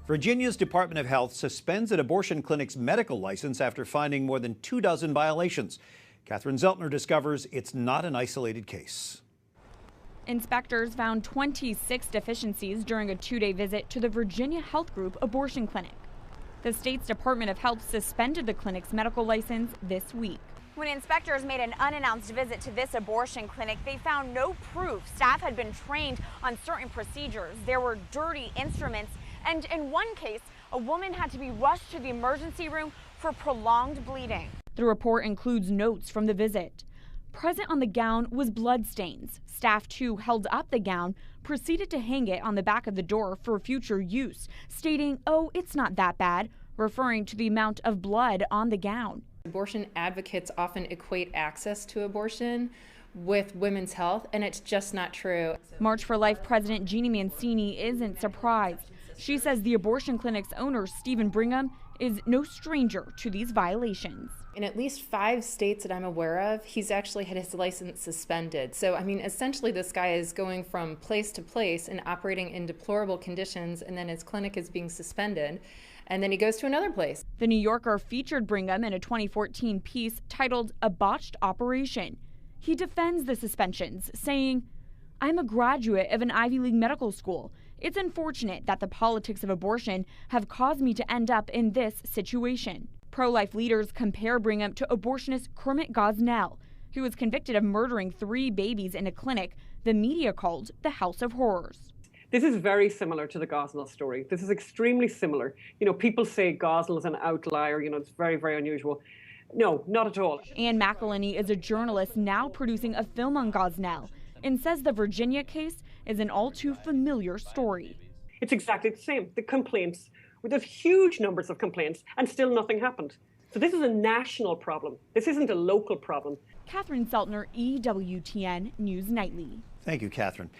Virginia's Department of Health suspends an abortion clinic's medical license after finding more than 24 violations. Catherine Zeltner discovers it's not an isolated case. Inspectors found 26 deficiencies during a 2-day visit to the Virginia Health Group abortion clinic. The state's Department of Health suspended the clinic's medical license this week. When inspectors made an unannounced visit to this abortion clinic, they found no proof staff had been trained on certain procedures. There were dirty instruments, and in one case, a woman had to be rushed to the emergency room for prolonged bleeding. The report includes notes from the visit. Present on the gown was blood stains. Staff, too, held up the gown, proceeded to hang it on the back of the door for future use, stating, "Oh, it's not that bad," referring to the amount of blood on the gown. Abortion advocates often equate access to abortion with women's health, and it's just not true. March for Life President Jeanne Mancini isn't surprised. She says the abortion clinic's owner, Stephen Brigham, is no stranger to these violations. In at least 5 states that I'm aware of, he's actually had his license suspended. So, I mean, essentially this guy is going from place to place and operating in deplorable conditions, and then his clinic is being suspended, and then he goes to another place. The New Yorker featured Brigham in a 2014 piece titled "A Botched Operation." He defends the suspensions, saying, "I'm a graduate of an Ivy League medical school. It's unfortunate that the politics of abortion have caused me to end up in this situation." Pro-life leaders compare Brigham to abortionist Kermit Gosnell, who was convicted of murdering 3 babies in a clinic the media called the House of Horrors. This is very similar to the Gosnell story. This is extremely similar. You know, people say Gosnell is an outlier, you know, it's very, very unusual. No, not at all. Ann McElhenney is a journalist now producing a film on Gosnell and says the Virginia case is an all too familiar story. It's exactly the same. The complaints, there's huge numbers of complaints and still nothing happened. So this is a national problem. This isn't a local problem. Catherine Zeltner, EWTN News Nightly. Thank you, Catherine.